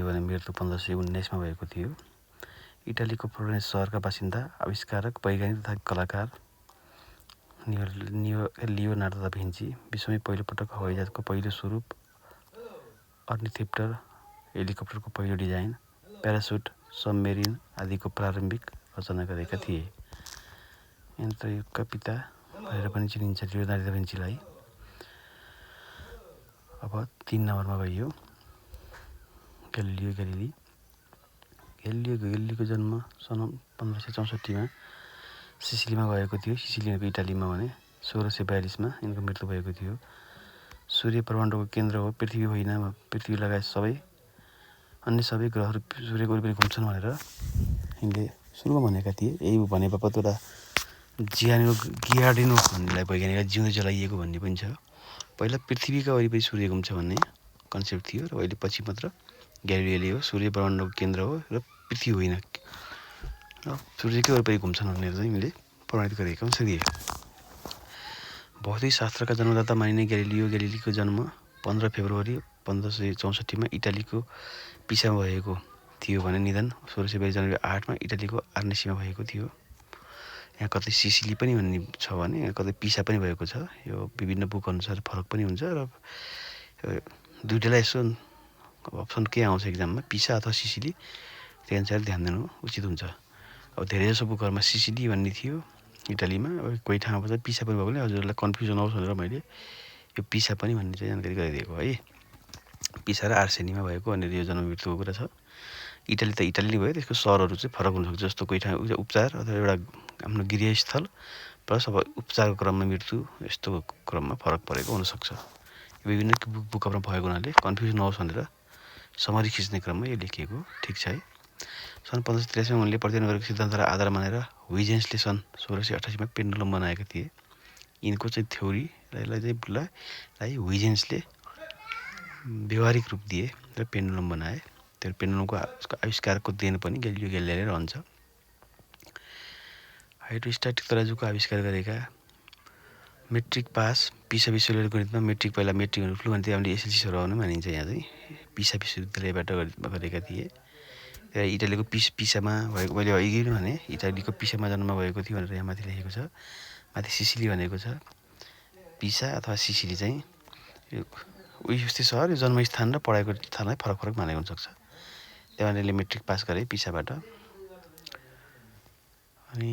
भने मृत्यु 1519 मा भएको थियो। इटालीको फ्लोरेन्स सहरका बासिन्दा, आविष्कारक, वैज्ञानिक तथा कलाकार लियोनार्दो दा भिन्ची विश्वमै पहिलोपटक हवाईजहाजको पहिलो स्वरूप, अर्निथोप्टर हेलिकप्टरको पहिलो डिजाइन, प्यारासुट, सबमेरिन आदिको प्रारम्भिक रचना गरेका थिए। यन्त्रयुगका पिता भनेर पनि चिनिन्छ लियोनार्दो दा भिन्चीलाई। अब 3 नम्बरमा गइयो ग्यालिलियो ग्यालिली। ग्यालिलीको जन्म सन् 1564 मा सिसिलीमा भएको थियो। सिसिलीको इटालीमा भने 1642 मा यिनको मृत्यु भएको थियो। सूर्य ब्रह्माण्डको केन्द्र हो, पृथ्वी होइन। पृथ्वी लगायत अन्य सबै ग्रहहरू सूर्यको वरिपरि घुम्छन् भनेर यिनले सुरुमा भनेका थिए। यही भने बापत एउटा गियार्डिनो भन्नेलाई वैज्ञानिकलाई जिउँदै जलाइएको भन्ने पनि छ। पहिला पृथ्वीका वरिपरि सूर्य घुम्छ भन्ने कन्सेप्ट थियो र अहिले पछि मात्र ग्यालिलियोले हो सूर्य ब्रह्माण्डको केन्द्र हो र पृथ्वी होइन, सूर्यकै वरिपरि घुम्छन् भनेर चाहिँ यिनले प्रमाणित गरेका पनि थिए। भौतिक शास्त्रका जन्मदाता मानिने ग्यालिलियो ग्यालिलीको जन्म 15 फेब्रुअरी 1564 मा इटालीको पिसामा भएको थियो भने निधन 1642 जनवरी 8 मा इटालीको आर्नेसीमा भएको थियो। यहाँ कतै सिसिली पनि भन्ने छ भने यहाँ कतै पिसा पनि भएको छ। यो विभिन्न बुक अनुसार फरक पनि हुन्छ र दुईटैलाई यसो अप्सन के आउँछ एक्जाममा, पिसा अथवा सिसिली, त्यही अनुसार ध्यान दिनु उचित हुन्छ। अब धेरैजसो बुकहरूमा सिसिली भन्ने थियो इटालीमा, अब कोही ठाउँमा चाहिँ पिसा पनि भएकोले हजुरहरूलाई कन्फ्युजन आओस् भनेर मैले यो पिसा पनि भन्ने चाहिँ जानकारी गराइदिएको है। पिसा र आर्सेनीमा भएको भनेर यो जन्म मृत्युको कुरा छ। इटाली त इटाली नै भयो, त्यसको सहरहरू चाहिँ फरक हुनसक्छ। जस्तो कोही ठाउँ उपचार अथवा एउटा आफ्नो गृहस्थल प्लस अब उपचारको क्रममा मृत्यु, यस्तो क्रममा फरक परेको हुनसक्छ। विभिन्न बुकहरूमा भएको हुनाले कन्फ्युजन नहोस् भनेर समरी खिच्ने क्रममा यो लेखिएको ठिक छ है। सन् 1583 मा उनले प्रतिपादन गरेको सिद्धान्तलाई आधार मानेर हुइजेन्सले सन् 1688 मा पेन्डुलम बनाएका थिए। यिनको चाहिँ थ्योरीलाई हुइजेन्सले व्यवहारिक रूप दिए र पेन्डुलम बनाए। त्यो पेन्डुलमको आविष्कारको देन पनि ग्यालिलियो ग्यालिलीले रहन्छ। हाइड्रोस्ट्याटिक तराजुको आविष्कार गरेका, मेट्रिक पास, पिसा विश्वविद्यालय गणितमा मेट्रिक, पहिला मेट्रिक भन्नु फ्लुएन्ट हामीले एसएलसी सरहनु मानिन्छ। यहाँ चाहिँ पिसा विश्वविद्यालयबाट गरेका थिए। इटालीको पिसामा भएको, मैले अघि नै भने इटालीको पिसामा जन्म भएको थियो भनेर यहाँ माथि लेखेको छ। माथि सिसिली भनेको छ। पिसा अथवा सिसिली चाहिँ उही उस्तै सहर, जन्मस्थान र पढाइको स्थानलाई फरक फरक मानेको हुनसक्छ। त्यहाँ उनीहरूले मेट्रिक पास गरे पिसाबाट। अनि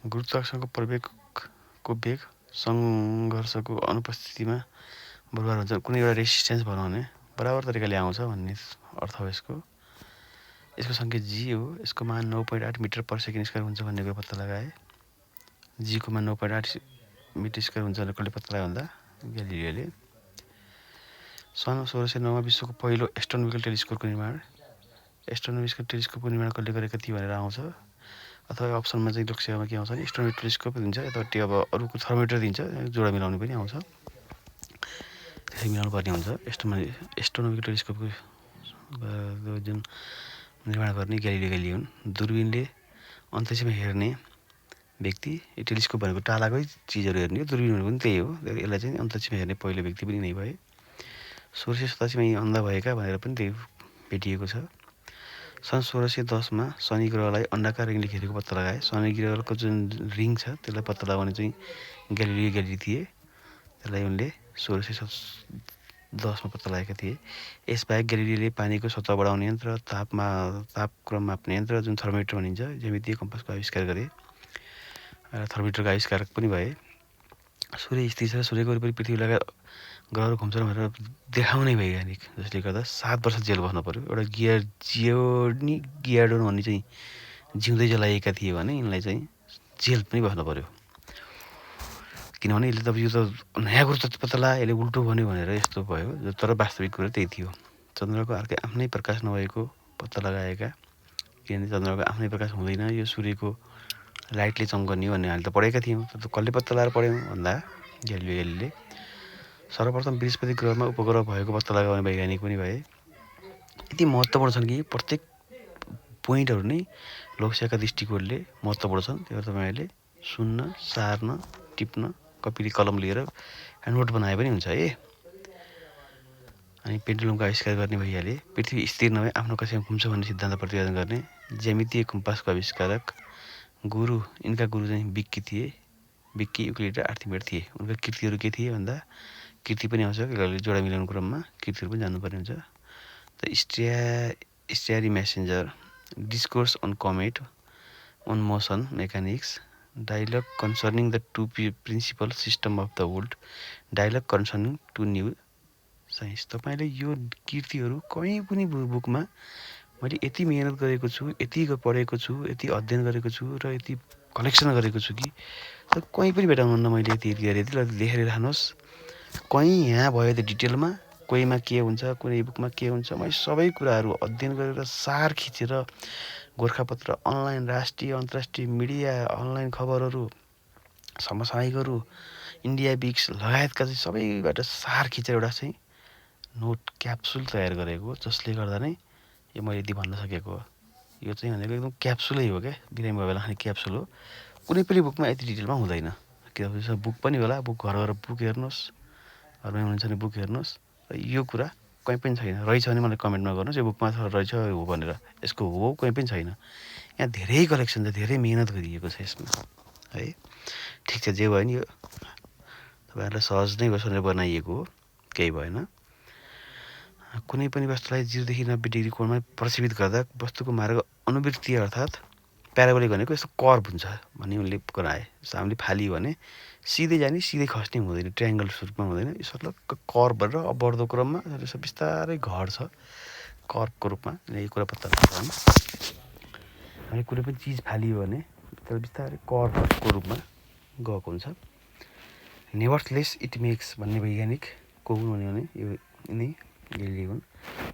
गुरुत्वाकर्षणको प्रवेगको वेग सङ्घर्षको अनुपस्थितिमा बराबर हुन्छ। कुनै एउटा रेसिस्टेन्स भनौँ भने बराबर तरिकाले आउँछ भन्ने अर्थ हो यसको। यसको सङ्ख्या जी हो। यसको मान 9.8 मिटर पर सेकेन्ड स्क्वायर हुन्छ भन्ने कुरा पत्ता लगाए। जीको मान 9.8 मिटर स्क्वायर हुन्छ भनेर कसले पत्ता लगायो भन्दा ग्यालिलियोले। सन् 1609 मा विश्वको पहिलो एस्ट्रोनोमिकल टेलिस्कोपको निर्माण। एस्ट्रोनोमिकल टेलिस्कोपको निर्माण कसले गरेका थिए भनेर आउँछ, अथवा अप्सनमा चाहिँ लोकसेवामा के आउँछ भने एस्ट्रोनोमिकल टेलिस्कोप दिन्छ, अथवा त्यो अब अरूको थर्मोमिटर दिन्छ, जोडा मिलाउने पनि आउँछ, त्यसरी मिलाउनु पर्ने हुन्छ। एस्ट्रोनोमिकल टेलिस्कोपको जुन निर्माण गर्ने ग्यालिलियो ग्यालिली हुन्। दूरबीनले अन्तरिक्षमा हेर्ने व्यक्ति, यो टेलिस्कोप भनेको टालाकै चिजहरू हेर्ने हो, दूरबीन भनेको पनि त्यही हो। यसलाई चाहिँ अन्तरिक्षमा हेर्ने पहिलो व्यक्ति पनि नै भए। 1687 मा अन्धा भएका भनेर पनि त्यही भेटिएको छ। सन् 1610 मा शनि ग्रहलाई अण्डाकार रिङले घेरेको पत्ता लगाए। शनि ग्रहको जुन रिङ छ त्यसलाई पत्ता लगाउने चाहिँ ग्यालिलियो ग्यालिली थिए। त्यसलाई उनले 1610 मा पत्ता लगाएका थिए। यसबाहेक ग्यालिलीले पानीको सतह बढाउने यन्त्र, तापक्रम माप्ने यन्त्र जुन थर्मोमिटर भनिन्छ, ज्यामितीय कम्पासको आविष्कार गरे। थर्मोमिटरको आविष्कारक पनि भए। सूर्य स्थिर छ, सूर्यको वरिपरि पृथ्वी लगायत ग्रहहरू घुम्छन् भनेर देखाउने वैज्ञानिक, जसले गर्दा 7 वर्ष जेल बस्नु पर्यो। एउटा गियार्डोन भन्ने चाहिँ जिउँदै जलाइएका थिए भने यिनलाई चाहिँ जेल पनि बस्नु पर्यो। किनभने यसले त यो त नयाँ कुरो त पत्ता लगायो, यसले उल्टो भन्यो भनेर यस्तो भयो। तर वास्तविक कुरो त्यही थियो। चन्द्रको अर्कै आफ्नै प्रकाश नभएको पत्ता लगाएका, किनभने चन्द्रको आफ्नै प्रकाश हुँदैन, यो सूर्यको लाइटले चम्कने हो भन्ने हामीले त पढेका थियौँ। त कसले पत्ता लगाएर पढ्यौँ भन्दा ग्यालिलियो ग्यालिलीले। सर्वप्रथम बृहस्पति ग्रहमा उपग्रह भएको पत्ता लगाउने वैज्ञानिक पनि भए। यति महत्त्वपूर्ण छन् कि प्रत्येक पोइन्टहरू नै लोकसेवाका दृष्टिकोणले महत्त्वपूर्ण छन्। त्यो तपाईँहरूले सुन्न, सार्न, टिप्न, कपी कलम लिएर नोट बनाए पनि हुन्छ है। अनि पेन्डुलमको आविष्कार गर्ने भइहाले। पृथ्वी स्थिर नभए आफ्नो कक्षामा घुम्छ भन्ने सिद्धान्त प्रतिपादन गर्ने ज्यामितीय कम्पासको आविष्कारक गुरु। यिनका गुरु चाहिँ बिक्की थिए। बिक्की, युक्लिड र आर्किमिडेज थिए। उनका कृतिहरू के थिए भन्दा कृति पनि आउँछ, जोडा मिलाउने क्रममा कृतिहरू पनि जान्नुपर्ने हुन्छ। The starry messenger, discourse on comet, on motion mechanics, dialogue concerning the two principal system of the world, dialogue concerning two new science. तपाईँले यो कृतिहरू कहीँ पनि बुकमा मैले यति मिहिनेत गरेको छु, यति पढेको छु, यति अध्ययन गरेको छु र यति कलेक्सन गरेको छु कि कहीँ पनि भेटाउनुहुन्न। मैले यति गरेँ, यति लेखेर राख्नुहोस्। कहीँ यहाँ भयो त्यो डिटेलमा, कोहीमा के हुन्छ, कुनै बुकमा के हुन्छ, मैले सबै कुराहरू अध्ययन गरेर सार खिचेर गोर्खापत्र, अनलाइन राष्ट्रिय अन्तर्राष्ट्रिय मिडिया, अनलाइन खबरहरू, समसामयिकहरू, इन्डिया बिक्स लगायतका चाहिँ सबैबाट सार खिचेर एउटा चाहिँ नोट क्याप्सुल तयार गरेको, जसले गर्दा नै यो मैले यति भन्न सकेको हो। यो चाहिँ भनेको एकदम क्याप्सुलै हो क्या, बिरामी भयो बेला खाने क्याप्सुल हो। कुनै पनि बुकमा यति डिटेलमा हुँदैन। किनभने बुक पनि होला, बुक घर गएर बुक हेर्नुहोस्, घरमै हुनुहुन्छ भने बुक हेर्नुहोस्। र यो कुरा कहीँ पनि छैन। रहेछ भने मलाई कमेन्टमा गर्नुहोस्, यो बुकमा रहेछ हो भनेर। यसको हो कहीँ पनि छैन। यहाँ धेरै कलेक्सन छ, धेरै मिहिनेत गरिएको छ यसमा है। ठिक छ, जे भयो नि यो तपाईँहरूलाई सहज नै बसेर बनाइएको हो, केही भएन। कुनै पनि वस्तुलाई 0 देखि 90 डिग्री कोणमा प्रक्षेपित गर्दा वस्तुको मार्ग अनुवृत्तीय अर्थात् प्याराबोलिक भनेको यस्तो कर्भ हुन्छ भन्ने उनले गराए। जस्तो हामीले फालियो भने सिधै जाने, सिधै खस्ने हुँदैन, ट्रायङ्गल स्वरूपमा हुँदैन। यसो कर्भ भनेर बढ्दो क्रममा यसो बिस्तारै घट्छ कर्भको रूपमा। यो कुरा पत्ता लाग्छ। हामीले कुनै पनि चिज फालियो भने त्यसलाई बिस्तारै कर्भको रूपमा गएको हुन्छ। नेभरथलेस इट मेक्स भन्ने वैज्ञानिक को हुन् भने यो यिनै ग्यालिली हुन्।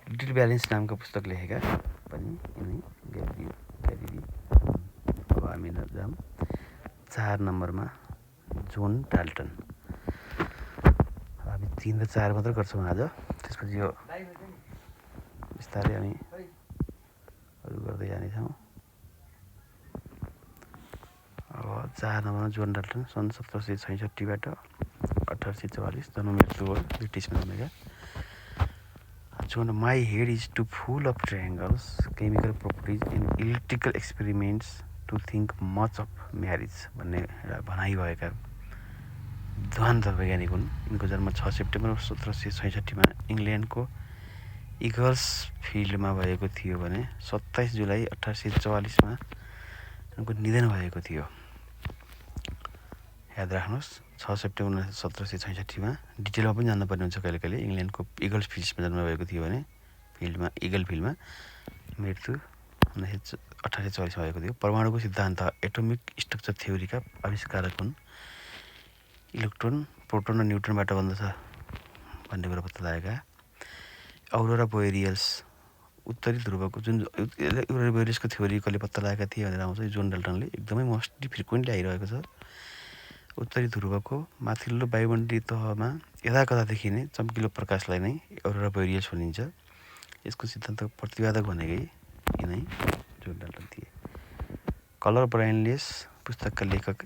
लिटिल ब्यालेन्स नामको पुस्तक लेखेका पनि यिनै ग्यालिली। अब हामी जाऊँ 4 नम्बरमा जोन डाल्टन। हामी 3 र 4 मात्र गर्छौँ आज। त्यसपछि यो बिस्तारै हामी अरू गर्दै जानेछौँ। अब 4 नम्बरमा जोन डाल्टन सन् 1766बाट 1844 जन्ममृत्यु हो, ब्रिटिसमा जन्मेका। John my head is too full of triangles, chemical properties and electrical experiments to think much of marriage भन्ने एउटा भनाइ भएका विद्वान वैज्ञानिक हुन्। यिनको जन्म 6 सेप्टेम्बर 1766मा इङ्ल्यान्डको इगल्स फिल्डमा भएको थियो भने 27 जुलाई 1844मा उनको निधन भएको थियो। याद राख्नुहोस्, 6 सेप्टेम्बर 1766मा। डिटेलमा पनि जान्नुपर्ने हुन्छ कहिले कहिले। इङ्ल्यान्डको इगल्स फिल्डमा जन्म भएको थियो भने इगल फिल्डमा मृत्यु 1844मा भएको थियो। परमाणुको सिद्धान्त एटोमिक स्ट्रक्चर थ्योरीका आविष्कारक हुन्। इलेक्ट्रोन, प्रोटोन र न्युट्रोनबाट बन्दछ भन्ने कुरा पत्ता लागेका। औरोरा बोरेलियस, उत्तरी ध्रुवको जुन औरोरा बोरेलियसको थ्योरी कसले पत्ता लागेका थिए भनेर आउँछ जोन डाल्टनले। एकदमै मोस्टली फ्रिक्वेन्टली आइरहेको छ। उत्तरी ध्रुवको माथिल्लो वायुमण्डलीय तहमा यदाकदा देखिने चम्किलो प्रकाशलाई नै औरोरा बोरेलियस भनिन्छ। यसको सिद्धान्तको प्रतिपादक भनेकै यिनै जोन डाल्टन थिए। कलर ब्लाइन्डनेस पुस्तकका लेखक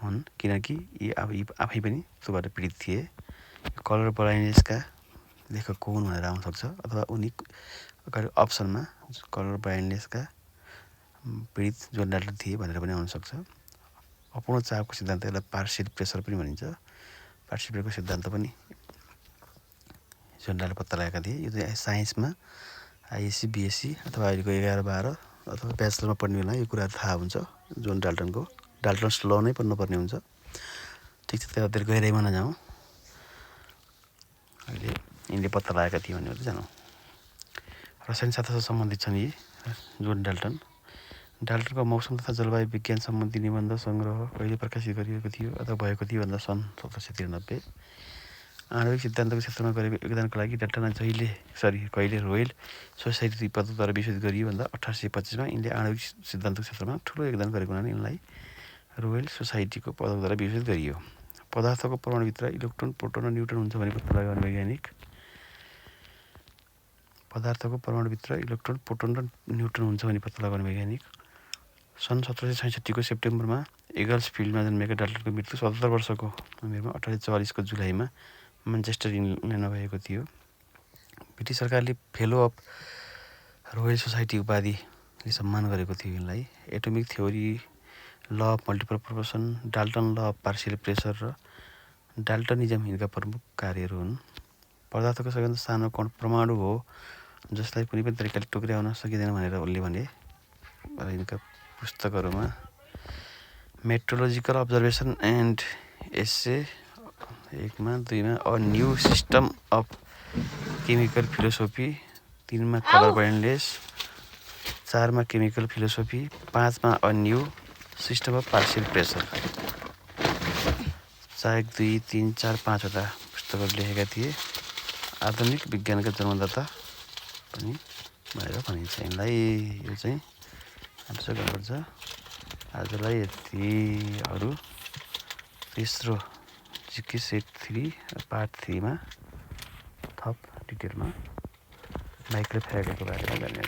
हुन्, किनकि यी आफै पनि त्योबाट पीडित थिए। कलर ब्लाइन्डनेसका लेखक को हुन् भनेर आउन सक्छ, अथवा उनी अगाडि अप्सनमा कलर ब्लाइन्डनेसका पीडित जोन डाल्टन थिए भनेर पनि आउन सक्छ। अपूर्ण चापको सिद्धान्त, यसलाई पार्सियल प्रेसर पनि भनिन्छ। पार्सियल प्रेसरको सिद्धान्त पनि जोन डाल्टन पत्ता लागेका थिए। यो चाहिँ साइन्समा आइएससी, बिएससी अथवा अहिलेको 11-12 अथवा ब्याचलरमा पढ्ने बेला यो कुराहरू थाहा हुन्छ। जोन डाल्टनको डाल्टन्स ल नै पढ्नुपर्ने हुन्छ। ठिक छ, त्यतातिर गहिराइमा नजाउँ। अहिले यिनले पत्ता लागेका थिए भन्ने मात्रै जानौँ। रसायनशास्त्रसँग सम्बन्धित छन् यी जोन डाल्टन। डाल्टनको मौसम तथा जलवायु विज्ञान सम्बन्धी निबन्ध सङ्ग्रह कहिले प्रकाशित गरिएको थियो अथवा भएको थियो भन्दा सन् 1793। आणविक सिद्धान्तको क्षेत्रमा गरेको योगदानको लागि डाल्टनलाई कहिले रोयल सोसाइटी पदकद्वारा विभूषित गरियो भन्दा 1825मा यिनले आणविक सिद्धान्तको क्षेत्रमा ठुलो योगदान गरेको हुनाले यिनलाई रोयल सोसाइटीको पदकद्वारा विभूषित गरियो। पदार्थको परमाणुभित्र इलेक्ट्रोन, प्रोटोन र न्युट्रोन हुन्छ भने पत्ता लगाउने वैज्ञानिक। पदार्थको परमाणुभित्र इलेक्ट्रोन, प्रोटोन र न्युट्रोन हुन्छ भने पत्ता लगाउने वैज्ञानिक। सन् 1766को सेप्टेम्बरमा इगल्स फिल्डमा जन्मेका डाल्टनको मृत्यु 77 वर्षको उमेरमा 1844को जुलाईमा म्यान्चेस्टर, इङ्ल्यान्डमा भएको थियो। ब्रिटिस सरकारले फेलो अफ रोयल सोसाइटी उपाधिले सम्मान गरेको थियो यिनलाई। Atomic theory, law of multiple proportion, Dalton law of partial pressure र डाल्टनिजम यिनका प्रमुख कार्यहरू हुन्। पदार्थको सबैभन्दा सानो कण परमाणु हो, जसलाई कुनै पनि तरिकाले टुक्र्याउन सकिँदैन भनेर उनले भने। यिनका पुस्तकहरूमा मेट्रोलोजिकल अब्जर्भेसन एन्ड एसे 1 मा, 2 मा a new system of chemical philosophy, 3 मा कलर ब्राइन्डलेस, 4 मा केमिकल फिलोसोफी, 5 मा a new system of partial pressure. 1, 2, 3, 4, 5 वटा पुस्तकहरू लेखेका थिए। आधुनिक विज्ञानका जन्मदाता पनि भनेर भनिन्छ यिनलाई। यो चाहिँ आन्सर गर्नुपर्छ। आजलाई यति। अरू तेस्रो जिके सेट 3 पार्ट 3 मा थप डिटेलमा माइक्रो फ्याराडेको बारेमा जान्ने।